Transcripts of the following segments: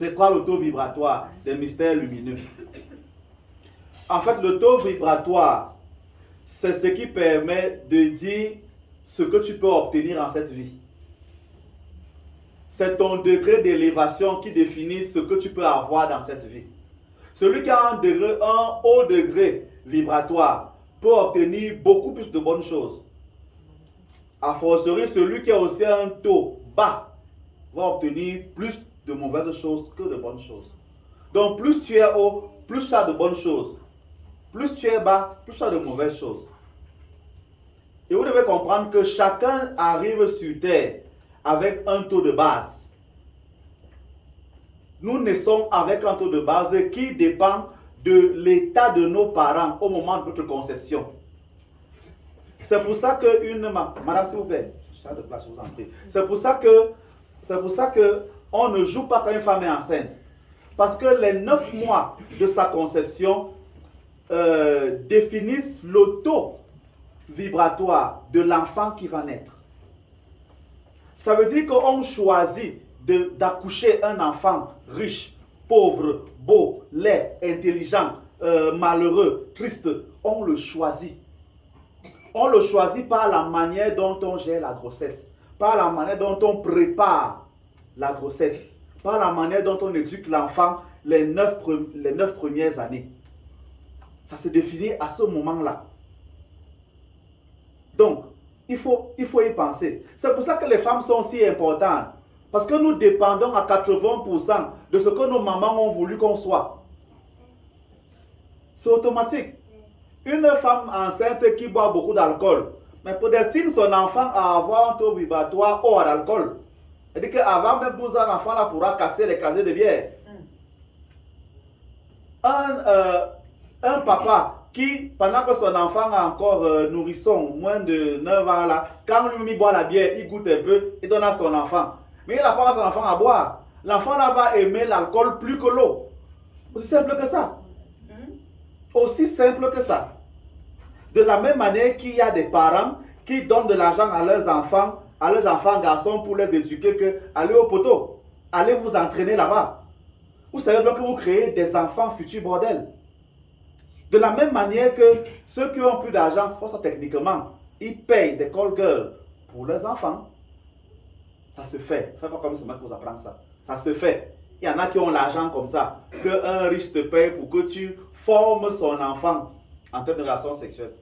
C'est quoi le taux vibratoire des mystères lumineux? En fait, le taux vibratoire, c'est ce qui permet de dire ce que tu peux obtenir en cette vie. C'est ton degré d'élévation qui définit ce que tu peux avoir dans cette vie. Celui qui a un haut degré vibratoire peut obtenir beaucoup plus de bonnes choses. A fortiori, celui qui a aussi un taux bas va obtenir plus de mauvaises choses que de bonnes choses. Donc, plus tu es haut, plus tu as de bonnes choses. Plus tu es bas, plus tu as de mauvaises choses. Et vous devez comprendre que chacun arrive sur Terre avec un taux de base. Nous naissons avec un taux de base qui dépend de l'état de nos parents au moment de notre conception. C'est pour ça que madame, s'il vous plaît, je de place, je vous en prie. C'est pour ça que on ne joue pas quand une femme est enceinte. Parce que les 9 mois de sa conception définissent le taux vibratoire de l'enfant qui va naître. Ça veut dire qu'on choisit d'accoucher un enfant riche, pauvre, beau, laid, intelligent, malheureux, triste. On le choisit. On le choisit par la manière dont on gère la grossesse, par la manière dont on prépare la grossesse, par la manière dont on éduque l'enfant les 9 premières années. Ça se définit à ce moment-là. Donc, il faut y penser. C'est pour ça que les femmes sont si importantes. Parce que nous dépendons à 80% de ce que nos mamans ont voulu qu'on soit. C'est automatique. Une femme enceinte qui boit beaucoup d'alcool, mais prédestine son enfant à avoir un taux vibratoire haut à l'alcool. C'est-à-dire qu'avant même 12 ans, l'enfant là pourra casser les casiers de bière. Un papa qui, pendant que son enfant est encore nourrisson, moins de 9 ans là, quand lui boit la bière, il goûte un peu, il donne à son enfant. Mais il n'a pas son enfant à boire. L'enfant là va aimer l'alcool plus que l'eau. Aussi simple que ça. Aussi simple que ça. De la même manière qu'il y a des parents qui donnent de l'argent à leurs enfants garçons pour les éduquer que allez au poteau, allez vous entraîner là-bas. Vous savez donc que vous créez des enfants futurs bordel. De la même manière que ceux qui ont plus d'argent, techniquement, ils payent des call girls pour leurs enfants. Ça se fait. Faites pas comme ça que vous apprendre ça. Ça se fait. Il y en a qui ont l'argent comme ça, qu'un riche te paye pour que tu formes son enfant en termes de relations sexuelles.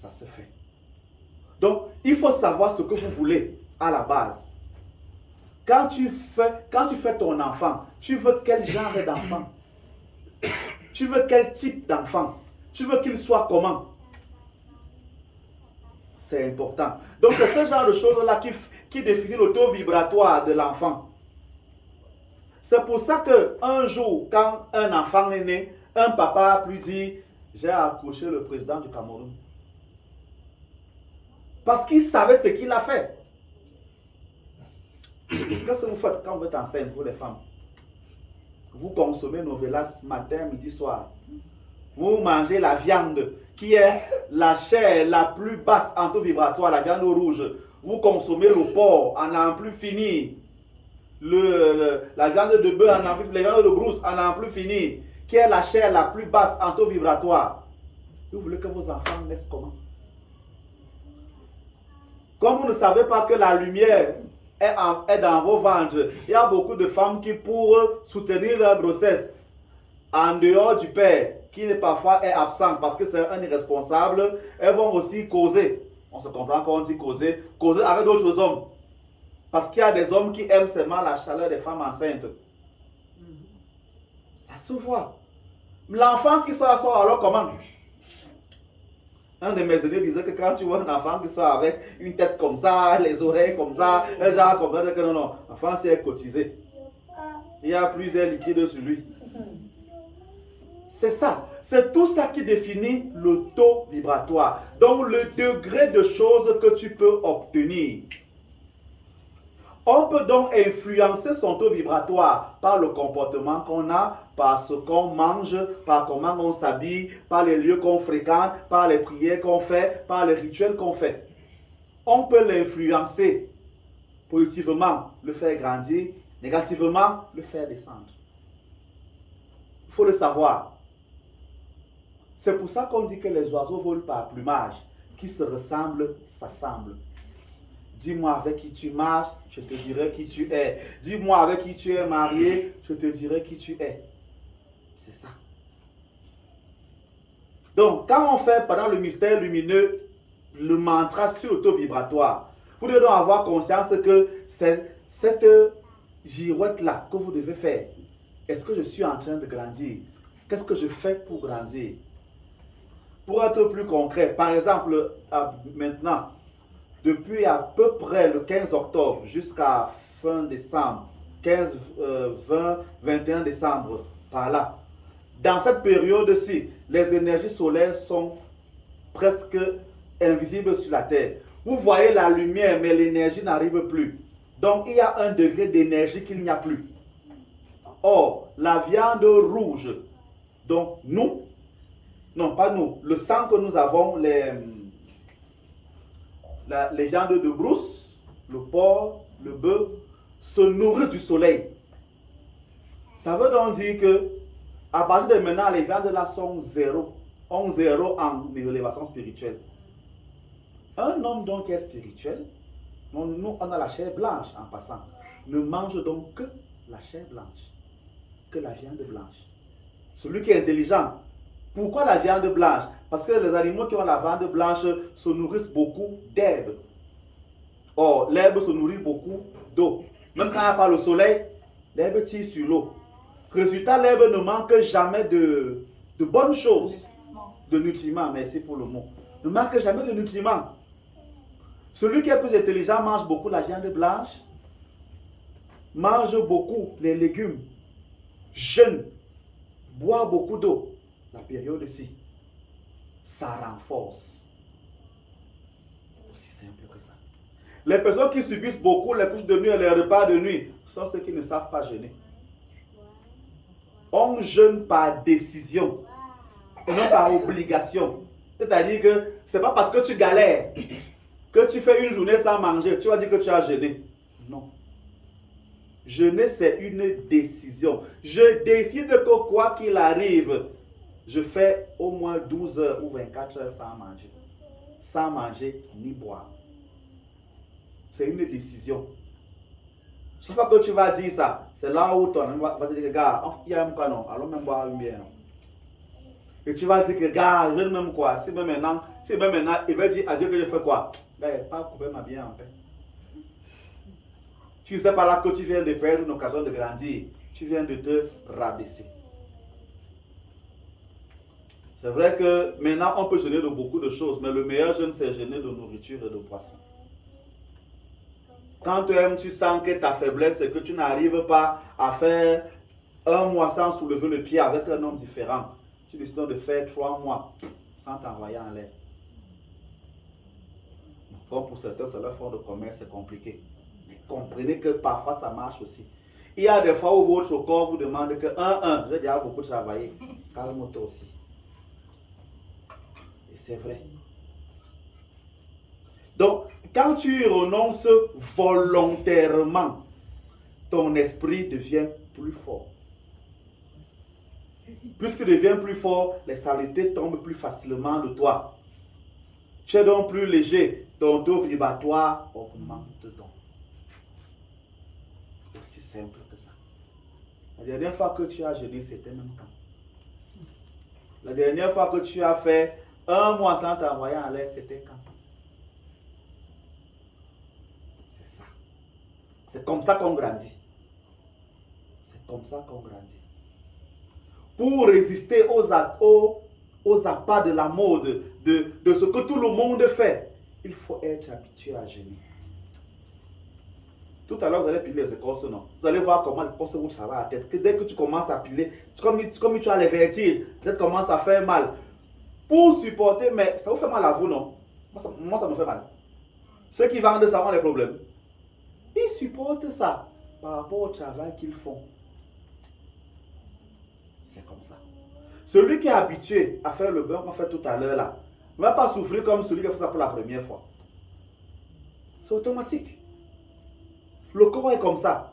Ça se fait. Donc, il faut savoir ce que vous voulez à la base. Quand tu fais ton enfant, tu veux quel genre d'enfant? Tu veux quel type d'enfant? Tu veux qu'il soit comment? C'est important. Donc, c'est ce genre de choses-là qui définit le taux vibratoire de l'enfant. C'est pour ça qu'un jour, quand un enfant est né, un papa lui dit « J'ai accouché le président du Cameroun ». Parce qu'il savait ce qu'il a fait. Qu'est-ce que vous faites quand vous êtes enceinte, vous les femmes? Vous consommez novelas matin, midi, soir. Vous mangez la viande qui est la chair la plus basse en taux vibratoire, la viande rouge. Vous consommez le porc, en n'en plus fini. La viande de bœuf, la viande de brousse, en n'en plus fini. Qui est la chair la plus basse en taux vibratoire. Vous voulez que vos enfants naissent comment? Comme vous ne savez pas que la lumière est dans vos ventres, il y a beaucoup de femmes qui, pour soutenir leur grossesse, en dehors du père, qui parfois est absent parce que c'est un irresponsable, elles vont aussi causer. On se comprend quand on dit causer avec d'autres hommes. Parce qu'il y a des hommes qui aiment seulement la chaleur des femmes enceintes. Ça se voit. L'enfant qui sort alors comment? Un de mes aînés disait que quand tu vois un enfant qui soit avec une tête comme ça, les oreilles comme ça, un genre comme ça, que non, l'enfant c'est cotisé. Il y a plusieurs liquides sur lui. C'est ça. C'est tout ça qui définit le taux vibratoire. Donc le degré de choses que tu peux obtenir. On peut donc influencer son taux vibratoire par le comportement qu'on a, par ce qu'on mange, par comment on s'habille, par les lieux qu'on fréquente, par les prières qu'on fait, par les rituels qu'on fait. On peut l'influencer positivement, le faire grandir, Négativement, le faire descendre. Il faut le savoir. C'est pour ça qu'on dit que les oiseaux volent par plumage. Qui se ressemblent, s'assemblent. Dis-moi avec qui tu marches, je te dirai qui tu es. Dis-moi avec qui tu es marié, je te dirai qui tu es. C'est ça. Donc, quand on fait pendant le mystère lumineux le mantra sur l'auto-vibratoire, vous devez donc avoir conscience que c'est cette girouette-là que vous devez faire. Est-ce que je suis en train de grandir? Qu'est-ce que je fais pour grandir? Pour être plus concret, par exemple, maintenant, depuis à peu près le 15 octobre jusqu'à fin décembre, 15, 20, 21 décembre, par là, dans cette période-ci, les énergies solaires sont presque invisibles sur la Terre. Vous voyez la lumière, mais l'énergie n'arrive plus. Donc, il y a un degré d'énergie qu'il n'y a plus. Or, la viande rouge, donc nous, non pas nous, le sang que nous avons, les viandes de brousse, le porc, le bœuf, se nourrit du soleil. Ça veut donc dire que à partir de maintenant, les viandes là sont zéro, ont zéro en élévation spirituelle. Un homme donc qui est spirituel, nous on a la chair blanche en passant, ne mange donc que la chair blanche, que la viande blanche. Celui qui est intelligent, pourquoi la viande blanche? Parce que les animaux qui ont la viande blanche se nourrissent beaucoup d'herbe. Or, l'herbe se nourrit beaucoup d'eau. Même quand il n'y a pas le soleil, l'herbe tire sur l'eau. Résultat, l'herbe ne manque jamais de bonnes choses, de nutriments, merci pour le mot. Ne manque jamais de nutriments. Celui qui est plus intelligent mange beaucoup la viande blanche, mange beaucoup les légumes, jeûne, boit beaucoup d'eau. La période-ci, ça renforce. Aussi simple que ça. Les personnes qui subissent beaucoup les couches de nuit et les repas de nuit sont ceux qui ne savent pas jeûner. On jeûne par décision et non par obligation. C'est-à-dire que ce n'est pas parce que tu galères, que tu fais une journée sans manger, tu vas dire que tu as jeûné. Non. Jeûner, c'est une décision. Je décide que quoi qu'il arrive, je fais au moins 12 heures ou 24 heures sans manger. Sans manger ni boire. C'est une décision. Chaque fois que tu vas dire ça, c'est là où ton ami va te dire, gars, il y a un quoi non, allons même boire une bière. Et tu vas dire que, gars, je ne même quoi, si même maintenant, il va dire à Dieu que je fais quoi? Gars, il n'a pas coupé ma bière en paix. Tu ne sais pas là que tu viens de perdre une occasion de grandir. Tu viens de te rabaisser. C'est vrai que maintenant on peut jeûner de beaucoup de choses, mais le meilleur jeûne c'est jeûner de nourriture et de poisson. Quand tu sens que ta faiblesse c'est que tu n'arrives pas à faire un mois sans soulever le pied avec un homme différent, tu décides de faire 3 mois sans t'envoyer en l'air. Comme pour certains, c'est leur fond de commerce, c'est compliqué. Mais comprenez que parfois ça marche aussi. Il y a des fois où votre corps vous demande que j'ai déjà beaucoup travaillé. Calme-toi aussi. Et c'est vrai. Donc, quand tu renonces volontairement, ton esprit devient plus fort. Puisqu'il devient plus fort, les saletés tombent plus facilement de toi. Tu es donc plus léger, ton taux vibratoire augmente donc. Aussi simple que ça. La dernière fois que tu as jeûné, c'était même quand? La dernière fois que tu as fait un mois sans t'envoyer en l'air, c'était quand? C'est ça. C'est comme ça qu'on grandit. C'est comme ça qu'on grandit. Pour résister aux appâts de la mode, de ce que tout le monde fait, il faut être habitué à jeûner. Tout à l'heure, vous allez piler les écorces, non? Vous allez voir comment l'écorce vous travaille à la tête. Que dès que tu commences à piler, comme tu as les vertiges, peut-être commence à faire mal. Pour supporter, mais ça vous fait mal à vous, non? Moi, ça me fait mal. Ceux qui vendent ça ont des problèmes. Ils supportent ça par rapport au travail qu'ils font. C'est comme ça. Celui qui est habitué à faire le beurre qu'on fait tout à l'heure là, ne va pas souffrir comme celui qui a fait ça pour la première fois. C'est automatique. Le corps est comme ça.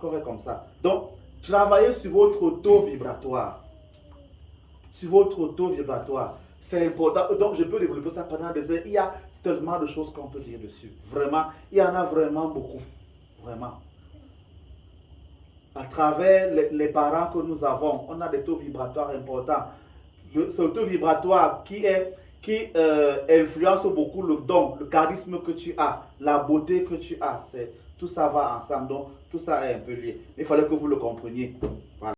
correct comme ça. Donc, travaillez sur votre taux vibratoire. Sur votre taux vibratoire. C'est important. Donc, je peux développer ça pendant des heures. Il y a tellement de choses qu'on peut dire dessus. Vraiment, il y en a vraiment beaucoup. Vraiment. À travers les parents que nous avons, on a des taux vibratoires importants. Ce taux vibratoire qui influence beaucoup le don, le charisme que tu as, la beauté que tu as. Tout ça va ensemble. Donc, tout ça est un peu lié. Il fallait que vous le compreniez. Voilà.